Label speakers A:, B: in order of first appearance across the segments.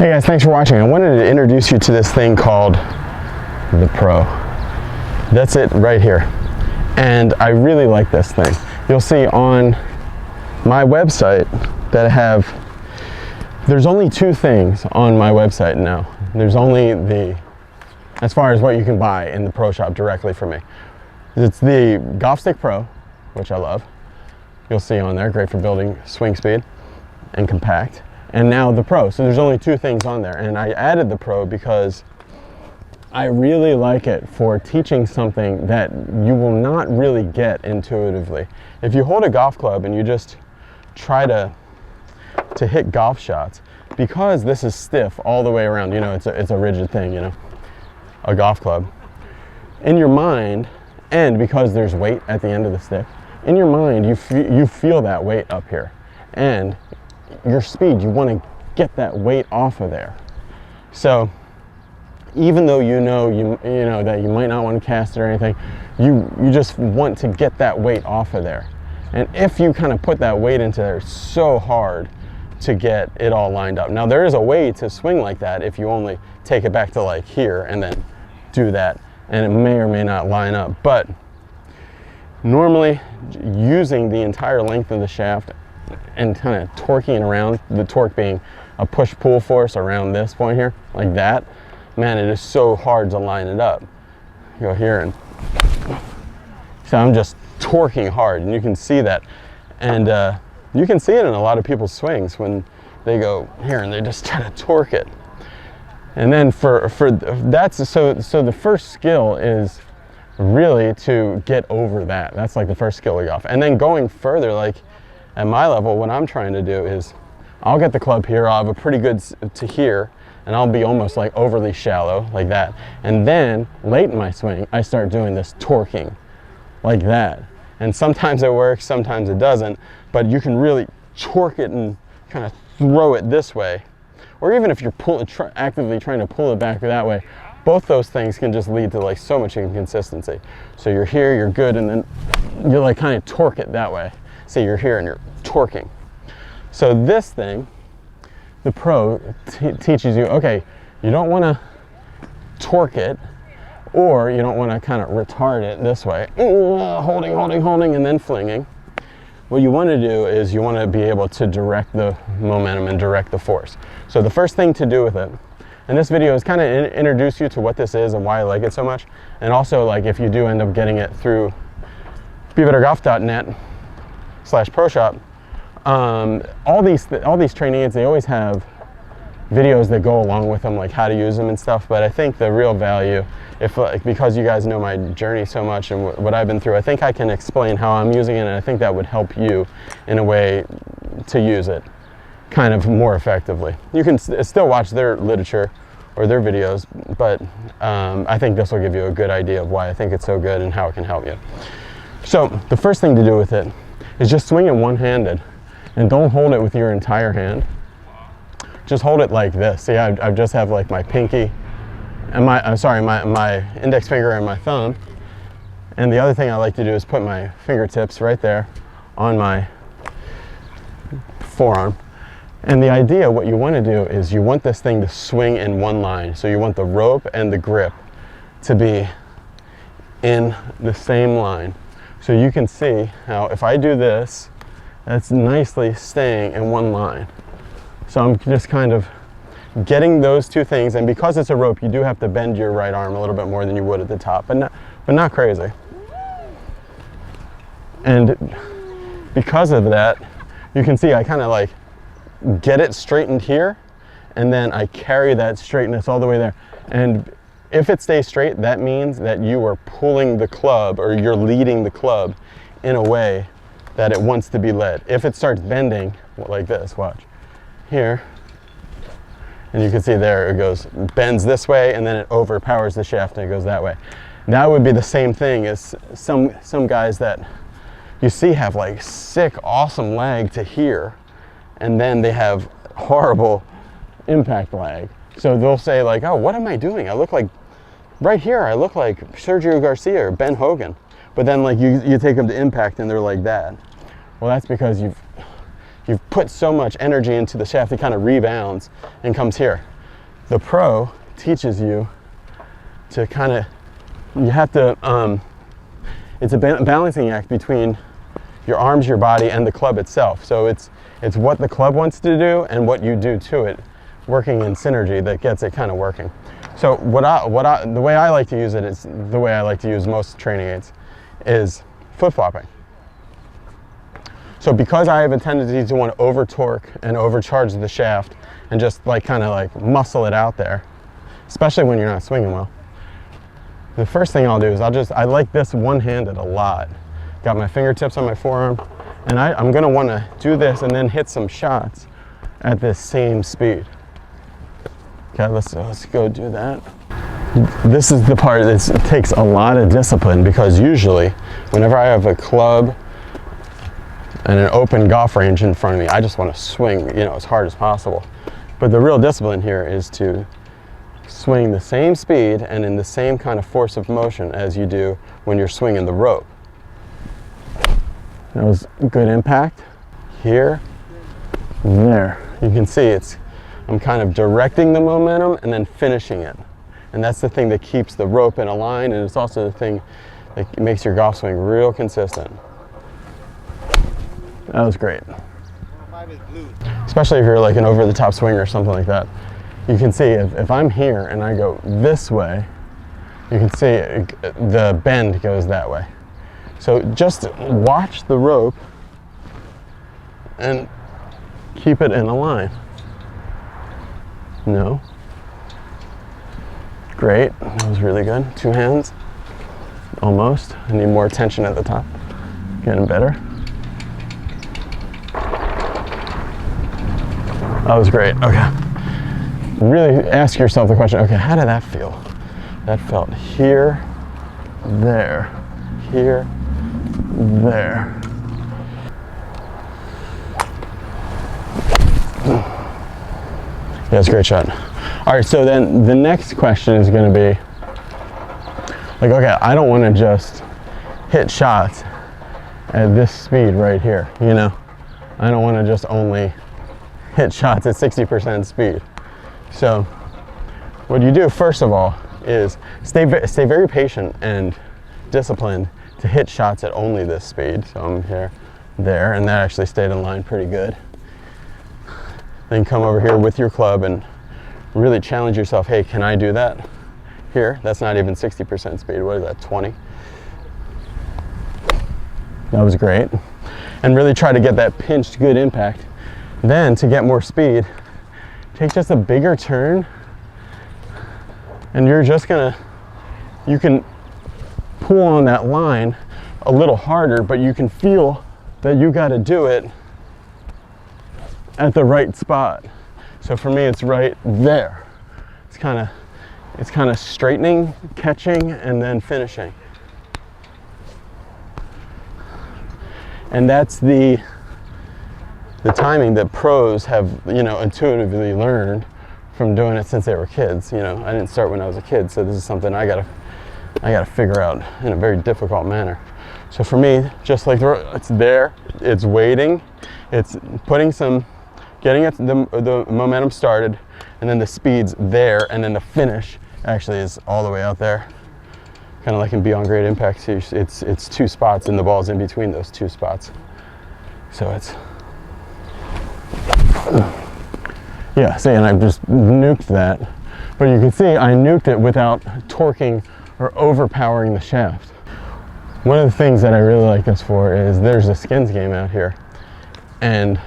A: Hey guys, thanks for watching. I wanted to introduce you to this thing called the Pro. That's it right here. And I really like this thing. You'll see on my website that I have, there's only two things on my website now. There's only as far as what you can buy in the Pro Shop directly from me. It's the Golf Stick Pro, which I love. You'll see on there, great for building swing speed and compact. And now the Pro. So there's only two things on there. And I added the Pro because I really like it for teaching something that you will not really get intuitively. If you hold a golf club and you just try to hit golf shots, because this is stiff all the way around, you know, it's a rigid thing, you know, a golf club. In your mind, and because there's weight at the end of the stick, in your mind you feel that weight up here. And your speed, you want to get that weight off of there. So even though you know that you might not want to cast it or anything, you just want to get that weight off of there. And if you kind of put that weight into there, it's so hard to get it all lined up. Now there is a way to swing like that if you only take it back to like here and then do that, and it may or may not line up. But normally using the entire length of the shaft and kind of torquing it around, the torque being a push-pull force around this point here, like that, man, it is so hard to line it up. You go here and so I'm just torquing hard, and you can see that. And you can see it in a lot of people's swings when they go here and they just try to torque it. And then so the first skill is really to get over that. That's like the first skill of golf. And then going further, like at my level, what I'm trying to do is I'll get the club here, I'll have a pretty good to here, and I'll be almost like overly shallow like that. And then late in my swing, I start doing this torquing like that. And sometimes it works, sometimes it doesn't, but you can really torque it and kind of throw it this way. Or even if you're actively trying to pull it back that way, both those things can just lead to like so much inconsistency. So you're here, you're good, and then you like kind of torque it that way. Say you're here and you're torquing. So this thing, the Pro teaches you, okay, you don't want to torque it, or you don't want to kind of retard it this way, holding, and then flinging. What you want to do is you want to be able to direct the momentum and direct the force. So the first thing to do with it, and this video is kind of introduce you to what this is and why I like it so much, and also like if you do end up getting it through BeBetterGolf.net/Pro Shop, all these training aids, they always have videos that go along with them, like how to use them and stuff. But I think the real value, because you guys know my journey so much and what I've been through, I think I can explain how I'm using it, and I think that would help you in a way to use it kind of more effectively. You can still watch their literature or their videos, but I think this will give you a good idea of why I think it's so good and how it can help you. So the first thing to do with it is just swing it one-handed, and don't hold it with your entire hand. Just hold it like this. See, I just have like my pinky and my index finger and my thumb. And the other thing I like to do is put my fingertips right there on my forearm. And the idea, what you want to do is you want this thing to swing in one line. So you want the rope and the grip to be in the same line. So you can see how if I do this, that's nicely staying in one line. So I'm just kind of getting those two things, and because it's a rope, you do have to bend your right arm a little bit more than you would at the top, but not crazy. And because of that, you can see I kind of like get it straightened here, and then I carry that straightness all the way there. And if it stays straight, that means that you are pulling the club, or you're leading the club in a way that it wants to be led. If it starts bending like this, watch here, and you can see there it goes, bends this way, and then it overpowers the shaft and it goes that way. That would be the same thing as some guys that you see have like sick, awesome lag to here, and then they have horrible impact lag. So they'll say like, oh, what am I doing? I look like, right here, I look like Sergio Garcia or Ben Hogan. But then like you take them to impact and they're like that. Well, that's because you've you've put so much energy into the shaft, it kind of rebounds and comes here. The Pro teaches you to kind of, you have to, it's a balancing act between your arms, your body, and the club itself. So it's what the club wants to do and what you do to it, working in synergy, that gets it kind of working. So the way I like to use it is the way I like to use most training aids, is flip flopping. So because I have a tendency to want to over torque and overcharge the shaft and just kind of muscle it out there, especially when you're not swinging well, the first thing I'll do is I like this one-handed a lot. Got my fingertips on my forearm, and I'm going to want to do this and then hit some shots at this same speed. Okay, let's go do that. This is the part that takes a lot of discipline, because usually whenever I have a club and an open golf range in front of me, I just want to swing, as hard as possible. But the real discipline here is to swing the same speed and in the same kind of force of motion as you do when you're swinging the rope. That was good impact. Here, there. You can see I'm kind of directing the momentum and then finishing it. And that's the thing that keeps the rope in a line, and it's also the thing that makes your golf swing real consistent. That was great. Especially if you're an over-the-top swinger or something like that. You can see if I'm here and I go this way, you can see the bend goes that way. So just watch the rope and keep it in a line. No. Great, that was really good. 2 hands, almost. I need more tension at the top. Getting better. That was great, okay. Really ask yourself the question, okay, how did that feel? That felt here, there, here, there. Yeah, it's a great shot. All right, so then the next question is going to be, okay, I don't want to just hit shots at this speed right here, I don't want to just only hit shots at 60% speed. So what you do first of all is stay very patient and disciplined to hit shots at only this speed. So I'm here, there, and that actually stayed in line pretty good. Then come over here with your club and really challenge yourself. Hey, can I do that here? That's not even 60% speed. What is that, 20? That was great. And really try to get that pinched good impact. Then to get more speed, take just a bigger turn, and you're just you can pull on that line a little harder, but you can feel that you got to do it at the right spot. So for me, it's right there. It's kind of straightening, catching, and then finishing. And that's the timing that pros have, intuitively learned from doing it since they were kids. I didn't start when I was a kid, so this is something I gotta figure out in a very difficult manner. So for me, just it's there, it's waiting, it's getting the momentum started, and then the speed's there, and then the finish actually is all the way out there. Kind of like in Beyond Great Impact, it's 2 spots, and the ball's in between those 2 spots. So it's, yeah, see, and I've just nuked that. But you can see I nuked it without torquing or overpowering the shaft. One of the things that I really like this for is there's a skins game out here. And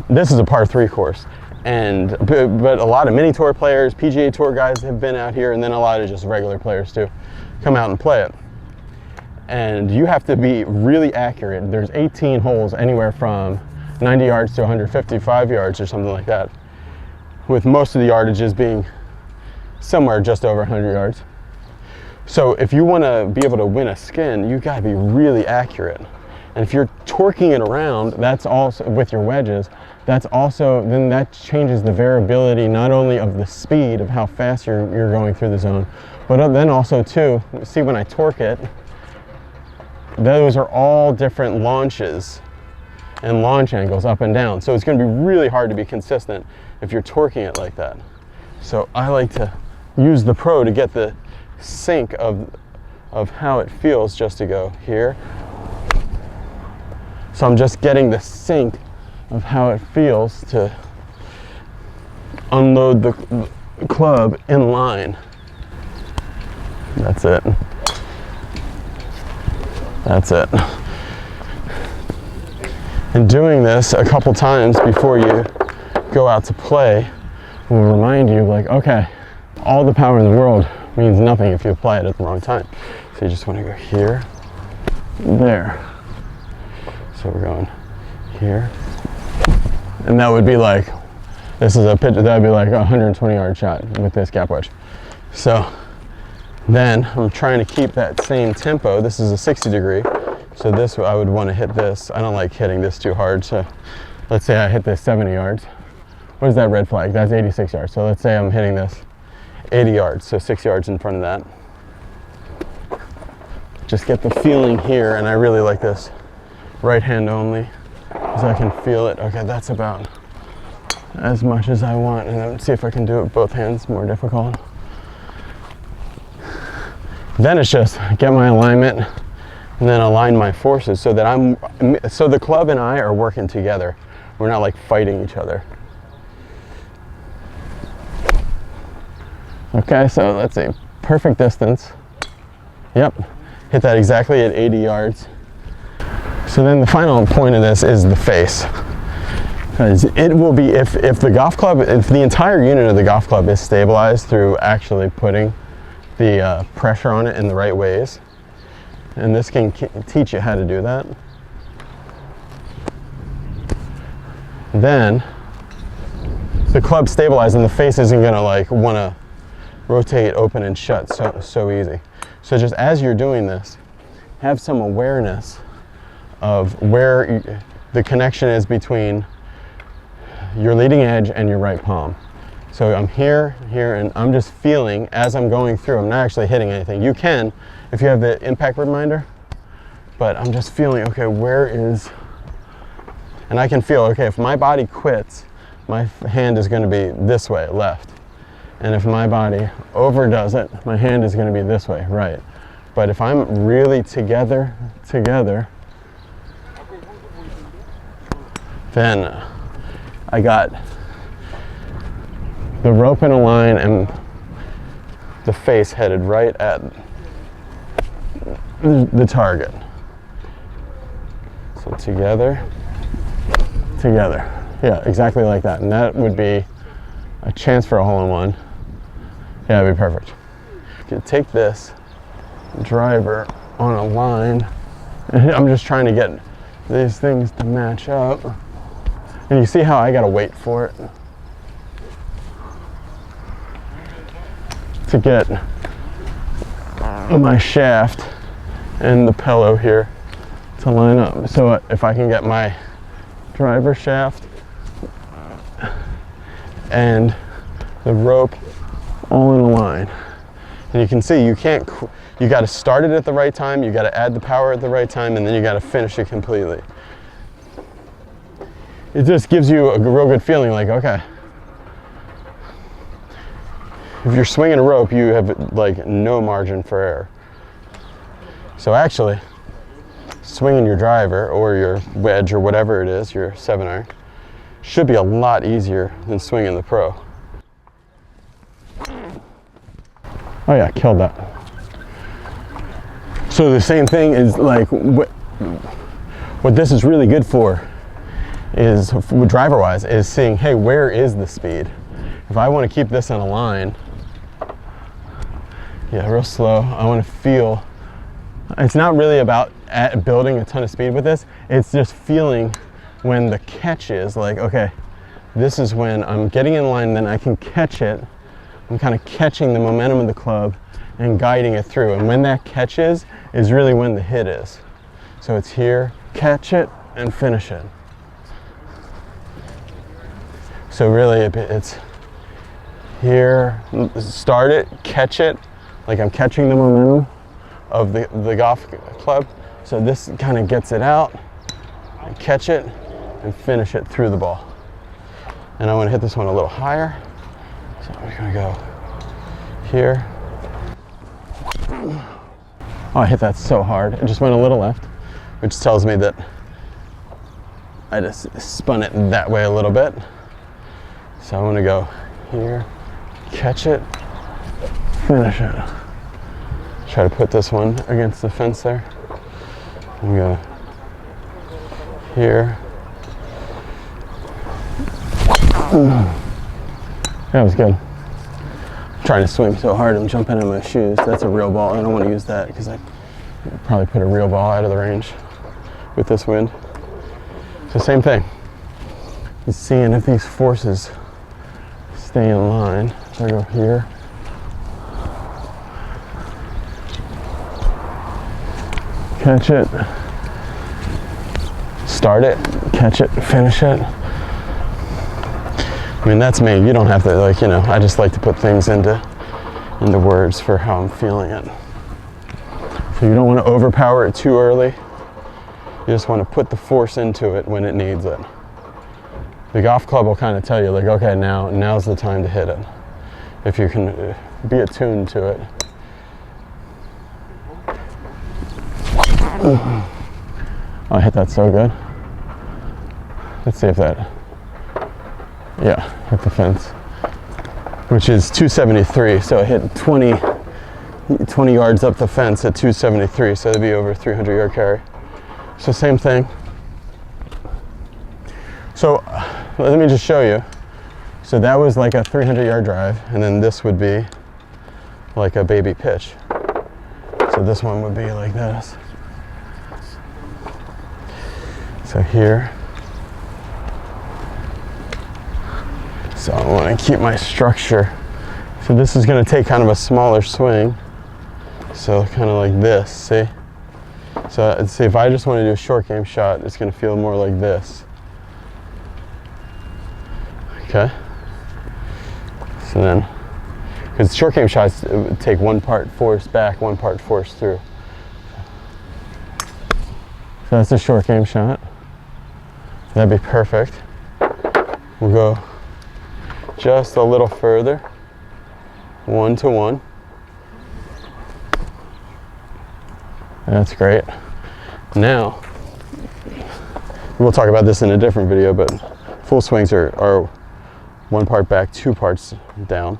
A: this is a par 3 course. But a lot of mini tour players, PGA Tour guys have been out here, and then a lot of just regular players too, come out and play it. And you have to be really accurate. There's 18 holes, anywhere from 90 yards to 155 yards or something like that, with most of the yardages being somewhere just over 100 yards. So if you want to be able to win a skin, you got to be really accurate. And if you're torquing it around, that's also with your wedges, then that changes the variability not only of the speed of how fast you're going through the zone, but then also too, see when I torque it, those are all different launches and launch angles up and down. So it's going to be really hard to be consistent if you're torquing it like that. So I like to use the Pro to get the sync of how it feels, just to go here. So I'm just getting the sync of how it feels to unload the club in line. That's it. That's it. And doing this a couple times before you go out to play will remind you, like, okay, all the power in the world means nothing if you apply it at the wrong time. So you just want to go here, there. So we're going here. And that would be like, this is a pitch, that would be like a 120-yard shot with this gap wedge. So then I'm trying to keep that same tempo. This is a 60 degree. So this, I would want to hit this. I don't like hitting this too hard. So let's say I hit this 70 yards. What is that red flag? That's 86 yards. So let's say I'm hitting this 80 yards. So 6 yards in front of that. Just get the feeling here. And I really like this right hand only, because I can feel it. Okay, that's about as much as I want. And then see if I can do it with both hands, more difficult. Then it's just get my alignment and then align my forces so that so the club and I are working together. We're not like fighting each other. Okay, so let's see, perfect distance. Yep, hit that exactly at 80 yards. So then the final point of this is the face. Because it will be, if the entire unit of the golf club is stabilized through actually putting the pressure on it in the right ways, and this can teach you how to do that, then the club stabilized and the face isn't gonna like wanna rotate open and shut so easy. So just as you're doing this, have some awareness of where the connection is between your leading edge and your right palm. So I'm here, and I'm just feeling as I'm going through. I'm not actually hitting anything. You can, if you have the impact reminder, but I'm just feeling, okay, where is, and I can feel, okay, if my body quits, my hand is going to be this way, left. And if my body overdoes it, my hand is going to be this way, right. But if I'm really together, then I got the rope in a line and the face headed right at the target. So together. Yeah, exactly like that. And that would be a chance for a hole-in-one. Yeah, it'd be perfect. You could take this driver on a line, and I'm just trying to get these things to match up. And you see how I gotta wait for it to get my shaft and the pillow here to line up. So if I can get my driver shaft and the rope all in a line, and you can see you got to start it at the right time, you got to add the power at the right time, and then you got to finish it completely. It just gives you a real good feeling, like, okay, if you're swinging a rope, you have like no margin for error. So actually, swinging your driver or your wedge or whatever it is, your 7-iron, should be a lot easier than swinging the Pro. Oh yeah, killed that. So the same thing is like, what this is really good for is, driver wise, is seeing, hey, where is the speed? If I want to keep this in a line, yeah, real slow, I want to feel, it's not really about building a ton of speed with this, it's just feeling when the catch is like, okay, this is when I'm getting in line, then I can catch it. I'm kind of catching the momentum of the club and guiding it through. And when that catch is really when the hit is. So it's here, catch it, and finish it. So really it's here, start it, catch it, like I'm catching the momentum of the golf club. So this kind of gets it out, I catch it, and finish it through the ball. And I want to hit this one a little higher. So I'm gonna go here. Oh, I hit that so hard. It just went a little left, which tells me that I just spun it that way a little bit. So I want to go here, catch it, finish it. Try to put this one against the fence there. And go here. That was good. I'm trying to swing so hard, I'm jumping in my shoes. That's a real ball. I don't want to use that because I probably put a real ball out of the range with this wind. So same thing. Just seeing if these forces stay in line. So I go here. Catch it. Start it. Catch it. Finish it. I mean, that's me. You don't have to, like, you know, I just like to put things into words for how I'm feeling it. So you don't want to overpower it too early. You just want to put the force into it when it needs it. The golf club will kind of tell you, like, okay, now's the time to hit it. If you can be attuned to it. Oh, I hit that so good. Let's see if that, yeah, hit the fence, which is 273. So I hit 20 yards up the fence at 273. So that'd be over 300 yard carry. So same thing. So let me just show you. So that was like a 300 yard drive, and then this would be like a baby pitch. So this one would be like this. So here. So I want to keep my structure. So this is going to take kind of a smaller swing. So kind of like this, see? So let's see, if I just want to do a short game shot, it's going to feel more like this. Okay? So then, because short game shots would take one part force back, one part force through. So that's a short game shot. That'd be perfect. We'll go just a little further, 1 to 1. That's great. Now, we'll talk about this in a different video, but full swings are 1 part back, 2 parts down.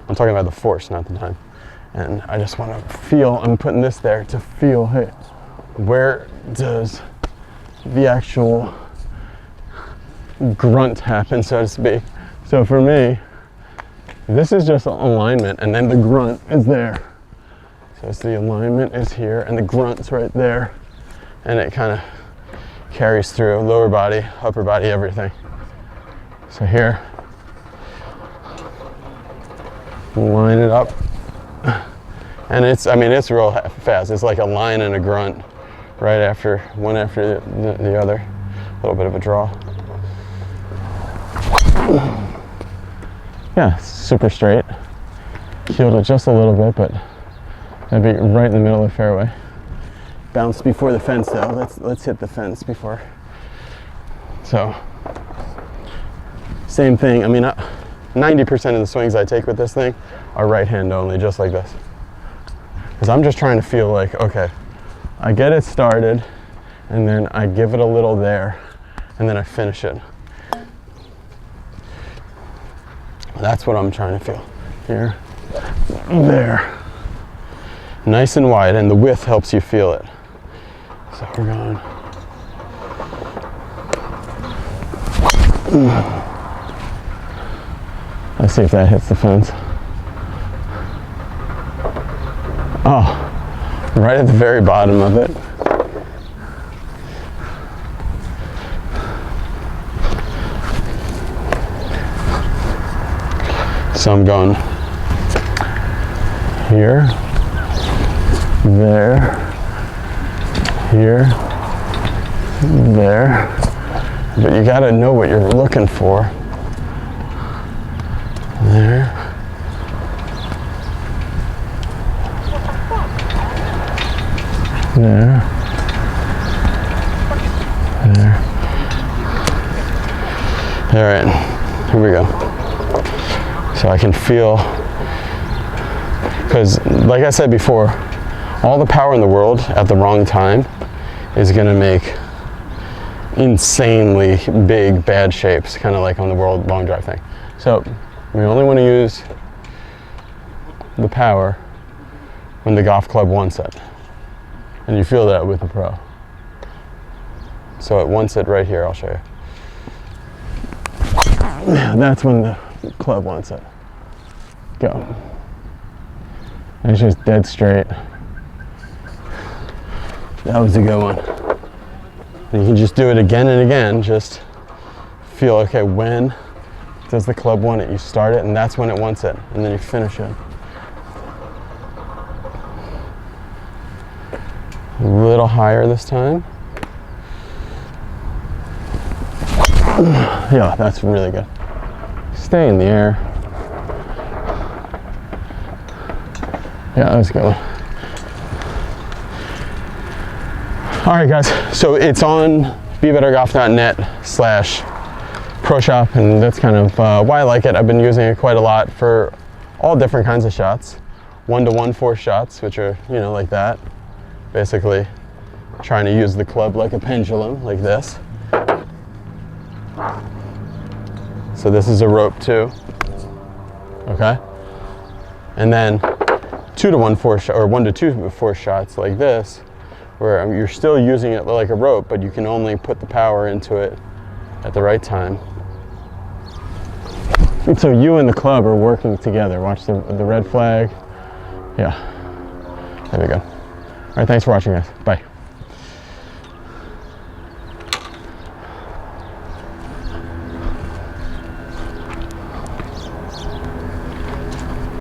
A: I'm talking about the force, not the time. And I just want to feel, I'm putting this there to feel, hey, where does the actual grunt happen, so to speak. So for me, this is just alignment, and then the grunt is there. So it's the alignment is here, and the grunt's right there, and it kind of carries through lower body, upper body, everything. So here, line it up, and it's, I mean, it's real fast. It's like a line and a grunt, right after one after the other. A little bit of a draw. Yeah, super straight. Keeled it just a little bit, but that'd be right in the middle of the fairway. Bounce before the fence though. Let's hit the fence before. So, same thing. I mean, 90% of the swings I take with this thing are right hand only, just like this. Because I'm just trying to feel like, okay, I get it started, and then I give it a little there, and then I finish it. That's what I'm trying to feel. Here, there. Nice and wide, and the width helps you feel it. So we're going. Let's see if that hits the fence. Oh, right at the very bottom of it. So I'm going here, there, here, there. But you gotta know what you're looking for. There. There. There. So I can feel, because like I said before, all the power in the world at the wrong time is going to make insanely big bad shapes, kind of like on the world long drive thing. So we only want to use the power when the golf club wants it, and you feel that with the Pro. So it wants it right here. I'll show you. That's when the club wants it. Go. And it's just dead straight. That was a good one. And you can just do it again and again. Just feel, okay, when does the club want it? You start it, and that's when it wants it, and then you finish it. A little higher this time. Yeah, that's really good. Stay in the air. Yeah, that was a good one. All right, guys, so it's on BeBetterGolf.net/Pro Shop, and that's kind of why I like it. I've been using it quite a lot for all different kinds of shots. 1-to-1 force shots, which are, you know, like that. Basically trying to use the club like a pendulum, like this. So this is a rope too, okay? And then 2-to-1 force, or 1-to-2 force shots like this, where you're still using it like a rope, but you can only put the power into it at the right time. And so you and the club are working together. Watch the red flag. Yeah, there we go. All right, thanks for watching, guys. Bye.